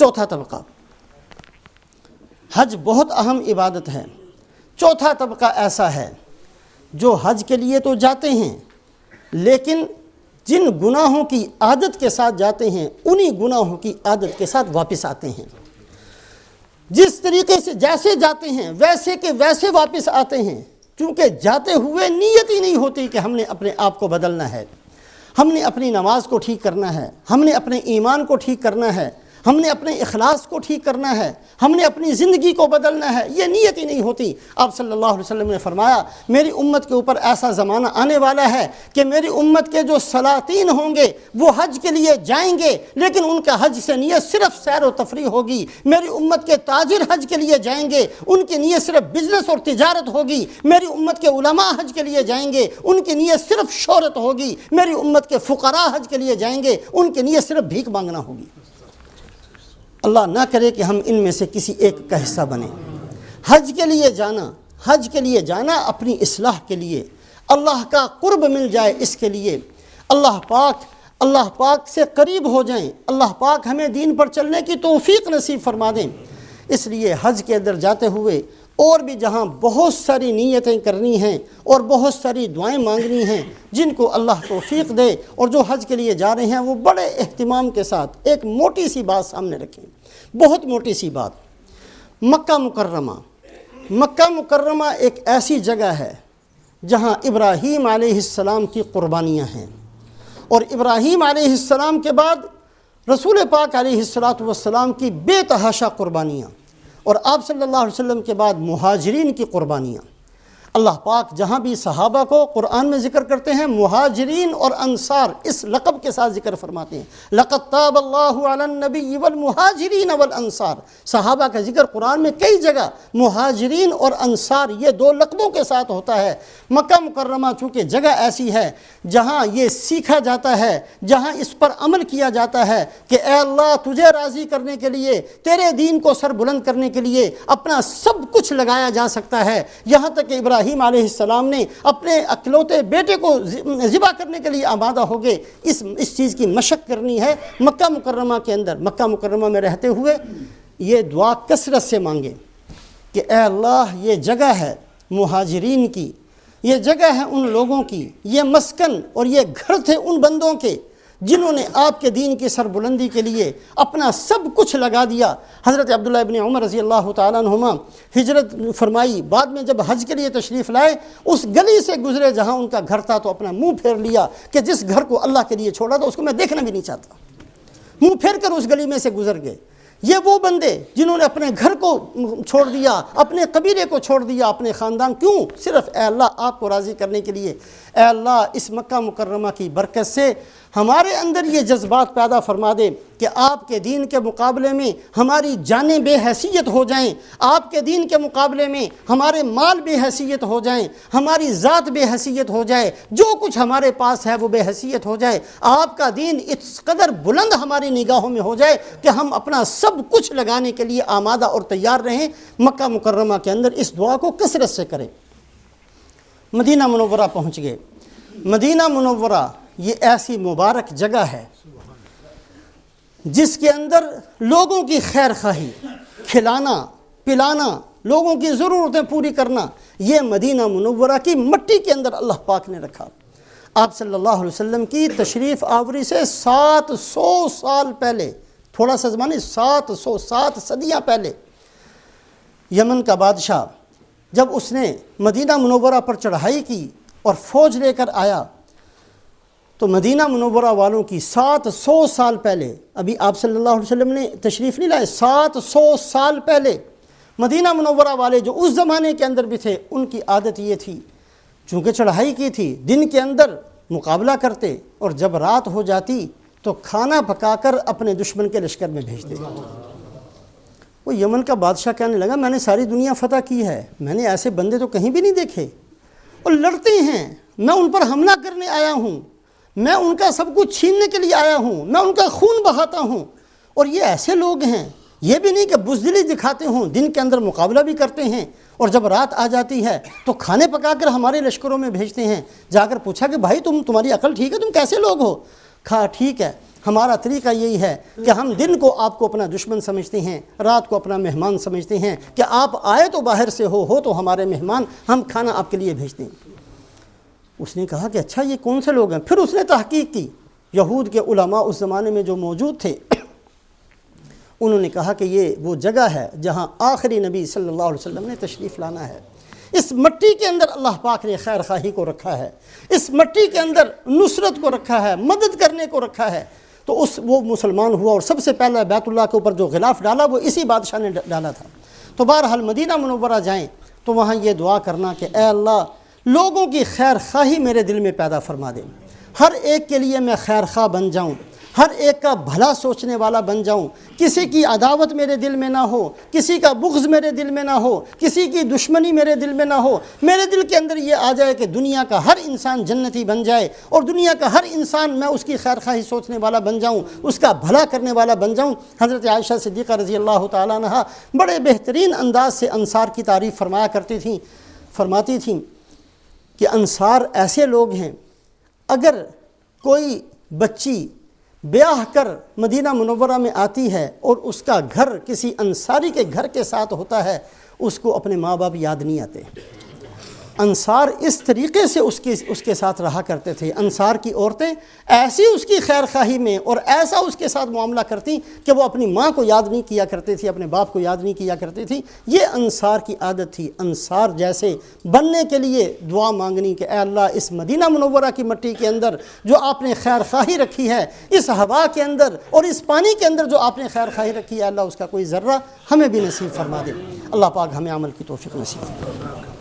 چوتھا طبقہ، حج بہت اہم عبادت ہے۔ چوتھا طبقہ ایسا ہے جو حج کے لیے تو جاتے ہیں لیکن جن گناہوں کی عادت کے ساتھ جاتے ہیں انہی گناہوں کی عادت کے ساتھ واپس آتے ہیں۔ جس طریقے سے جیسے جاتے ہیں ویسے کے ویسے واپس آتے ہیں، کیونکہ جاتے ہوئے نیت ہی نہیں ہوتی کہ ہم نے اپنے آپ کو بدلنا ہے، ہم نے اپنی نماز کو ٹھیک کرنا ہے، ہم نے اپنے ایمان کو ٹھیک کرنا ہے، ہم نے اپنے اخلاص کو ٹھیک کرنا ہے، ہم نے اپنی زندگی کو بدلنا ہے، یہ نیت ہی نہیں ہوتی۔ آپ صلی اللہ علیہ وسلم نے فرمایا میری امت کے اوپر ایسا زمانہ آنے والا ہے کہ میری امت کے جو سلاطین ہوں گے وہ حج کے لیے جائیں گے لیکن ان کا حج سے نیت صرف سیر و تفریح ہوگی۔ میری امت کے تاجر حج کے لیے جائیں گے، ان کی نیت صرف بزنس اور تجارت ہوگی۔ میری امت کے علماء حج کے لیے جائیں گے، ان کی نیت صرف شہرت ہوگی۔ میری امت کے فقراء حج کے لیے جائیں گے، ان کی نیت صرف بھیک مانگنا ہوگی۔ اللہ نہ کرے کہ ہم ان میں سے کسی ایک کا حصہ بنیں۔ حج کے لیے جانا اپنی اصلاح کے لیے، اللہ کا قرب مل جائے اس کے لیے، اللہ پاک سے قریب ہو جائیں، اللہ پاک ہمیں دین پر چلنے کی توفیق نصیب فرما دیں۔ اس لیے حج کے اندر جاتے ہوئے اور بھی جہاں بہت ساری نیتیں کرنی ہیں اور بہت ساری دعائیں مانگنی ہیں، جن کو اللہ توفیق دے، اور جو حج کے لیے جا رہے ہیں وہ بڑے اہتمام کے ساتھ ایک موٹی سی بات سامنے رکھیں، بہت موٹی سی بات۔ مکہ مکرمہ ایک ایسی جگہ ہے جہاں ابراہیم علیہ السلام کی قربانیاں ہیں، اور ابراہیم علیہ السلام کے بعد رسول پاک علیہ السلام کی بے تحاشا قربانیاں، اور آپ صلی اللہ علیہ وسلم کے بعد مہاجرین کی قربانیاں۔ اللہ پاک جہاں بھی صحابہ کو قرآن میں ذکر کرتے ہیں مہاجرین اور انصار اس لقب کے ساتھ ذکر فرماتے ہیں، لقد تاب اللہ علی النبی والمہاجرین والانصار۔ صحابہ کا ذکر قرآن میں کئی جگہ مہاجرین اور انصار یہ دو لقبوں کے ساتھ ہوتا ہے۔ مکہ مکرمہ چونکہ جگہ ایسی ہے جہاں یہ سیکھا جاتا ہے، جہاں اس پر عمل کیا جاتا ہے کہ اے اللہ تجھے راضی کرنے کے لیے، تیرے دین کو سر بلند کرنے کے لیے اپنا سب کچھ لگایا جا سکتا ہے۔ یہاں تک کہ ابراہیم علیہ السلام نے اپنے اکلوتے بیٹے کو ذبح کرنے کے لیے آمادہ ہو گئے۔ اس چیز کی مشق کرنی ہے مکہ مکرمہ کے اندر۔ مکہ مکرمہ میں رہتے ہوئے یہ دعا کثرت سے مانگیں کہ اے اللہ یہ جگہ ہے مہاجرین کی، یہ جگہ ہے ان لوگوں کی، یہ مسکن اور یہ گھر تھے ان بندوں کے جنہوں نے آپ کے دین کی سربلندی کے لیے اپنا سب کچھ لگا دیا۔ حضرت عبداللہ ابن عمر رضی اللہ تعالیٰ عنہما ہجرت فرمائی، بعد میں جب حج کے لیے تشریف لائے اس گلی سے گزرے جہاں ان کا گھر تھا تو اپنا منہ پھیر لیا کہ جس گھر کو اللہ کے لیے چھوڑا تھا اس کو میں دیکھنا بھی نہیں چاہتا، منہ پھیر کر اس گلی میں سے گزر گئے۔ یہ وہ بندے جنہوں نے اپنے گھر کو چھوڑ دیا، اپنے قبیلے کو چھوڑ دیا، اپنے خاندان، کیوں؟ صرف اے اللہ آپ کو راضی کرنے کے لیے۔ اے اللہ اس مکہ مکرمہ کی برکت سے ہمارے اندر یہ جذبات پیدا فرما دے کہ آپ کے دین کے مقابلے میں ہماری جانیں بے حیثیت ہو جائیں، آپ کے دین کے مقابلے میں ہمارے مال بے حیثیت ہو جائیں، ہماری ذات بے حیثیت ہو جائے، جو کچھ ہمارے پاس ہے وہ بے حیثیت ہو جائے، آپ کا دین اس قدر بلند ہماری نگاہوں میں ہو جائے کہ ہم اپنا سب کچھ لگانے کے لیے آمادہ اور تیار رہیں۔ مکہ مکرمہ کے اندر اس دعا کو کثرت سے کریں۔ مدینہ منورہ پہنچ گئے۔ مدینہ منورہ یہ ایسی مبارک جگہ ہے جس کے اندر لوگوں کی خیر خواہی، کھلانا پلانا، لوگوں کی ضرورتیں پوری کرنا، یہ مدینہ منورہ کی مٹی کے اندر اللہ پاک نے رکھا۔ آپ صلی اللہ علیہ وسلم کی تشریف آوری سے 700 سال پہلے، تھوڑا سا زمانے 700 صدیاں پہلے، یمن کا بادشاہ جب اس نے مدینہ منورہ پر چڑھائی کی اور فوج لے کر آیا تو مدینہ منورہ والوں کی 700 سال پہلے، ابھی آپ صلی اللہ علیہ وسلم نے تشریف نہیں لائے، 700 سال پہلے مدینہ منورہ والے جو اس زمانے کے اندر بھی تھے ان کی عادت یہ تھی، چونکہ چڑھائی کی تھی دن کے اندر مقابلہ کرتے اور جب رات ہو جاتی تو کھانا پکا کر اپنے دشمن کے لشکر میں بھیجتے۔ وہ یمن کا بادشاہ کہنے لگا میں نے ساری دنیا فتح کی ہے، میں نے ایسے بندے تو کہیں بھی نہیں دیکھے، اور لڑتے ہیں، میں ان پر حملہ کرنے آیا ہوں، میں ان کا سب کچھ چھیننے کے لیے آیا ہوں، میں ان کا خون بہاتا ہوں، اور یہ ایسے لوگ ہیں، یہ بھی نہیں کہ بزدلی دکھاتے ہوں، دن کے اندر مقابلہ بھی کرتے ہیں اور جب رات آ جاتی ہے تو کھانے پکا کر ہمارے لشکروں میں بھیجتے ہیں۔ جا کر پوچھا کہ بھائی تمہاری عقل ٹھیک ہے، تم کیسے لوگ ہو؟ کہا ٹھیک ہے، ہمارا طریقہ یہی ہے کہ ہم دن کو آپ کو اپنا دشمن سمجھتے ہیں، رات کو اپنا مہمان سمجھتے ہیں کہ آپ آئے تو باہر سے ہو تو ہمارے مہمان، ہم کھانا آپ کے لیے بھیجتے ہیں۔ اس نے کہا کہ اچھا یہ کون سے لوگ ہیں؟ پھر اس نے تحقیق کی، یہود کے علماء اس زمانے میں جو موجود تھے انہوں نے کہا کہ یہ وہ جگہ ہے جہاں آخری نبی صلی اللہ علیہ وسلم نے تشریف لانا ہے۔ اس مٹی کے اندر اللہ پاک نے خیر خواہی کو رکھا ہے، اس مٹی کے اندر نصرت کو رکھا ہے، مدد کرنے کو رکھا ہے۔ تو وہ مسلمان ہوا اور سب سے پہلا بیت اللہ کے اوپر جو غلاف ڈالا وہ اسی بادشاہ نے ڈالا تھا۔ تو بہرحال مدینہ منورہ جائیں تو وہاں یہ دعا کرنا کہ اے اللہ لوگوں کی خیر خواہی میرے دل میں پیدا فرما دے، ہر ایک کے لیے میں خیر خواہ بن جاؤں، ہر ایک کا بھلا سوچنے والا بن جاؤں، کسی کی عداوت میرے دل میں نہ ہو، کسی کا بغض میرے دل میں نہ ہو، کسی کی دشمنی میرے دل میں نہ ہو۔ میرے دل کے اندر یہ آ جائے کہ دنیا کا ہر انسان جنتی بن جائے اور دنیا کا ہر انسان میں اس کی خیر خواہی سوچنے والا بن جاؤں، اس کا بھلا کرنے والا بن جاؤں۔ حضرت عائشہ صدیقہ رضی اللہ تعالیٰ عنہا بڑے بہترین انداز سے انصار کی تعریف فرماتی تھیں کہ انصار ایسے لوگ ہیں، اگر کوئی بچی بیاہ کر مدینہ منورہ میں آتی ہے اور اس کا گھر کسی انصاری کے گھر کے ساتھ ہوتا ہے، اس کو اپنے ماں باپ یاد نہیں آتے۔ انصار اس طریقے سے اس کے ساتھ رہا کرتے تھے۔ انصار کی عورتیں ایسی اس کی خیر خواہی میں اور ایسا اس کے ساتھ معاملہ کرتی کہ وہ اپنی ماں کو یاد نہیں کیا کرتی تھی، اپنے باپ کو یاد نہیں کیا کرتی تھی۔ یہ انصار کی عادت تھی۔ انصار جیسے بننے کے لیے دعا مانگنی کہ اے اللہ اس مدینہ منورہ کی مٹی کے اندر جو آپ نے خیر خواہی رکھی ہے، اس ہوا کے اندر اور اس پانی کے اندر جو آپ نے خیر خواہی رکھی ہے، اللہ اس کا کوئی ذرہ ہمیں بھی نصیب فرما دے۔ اللہ پاک ہمیں عمل کی توفیق نصیب فرمائے۔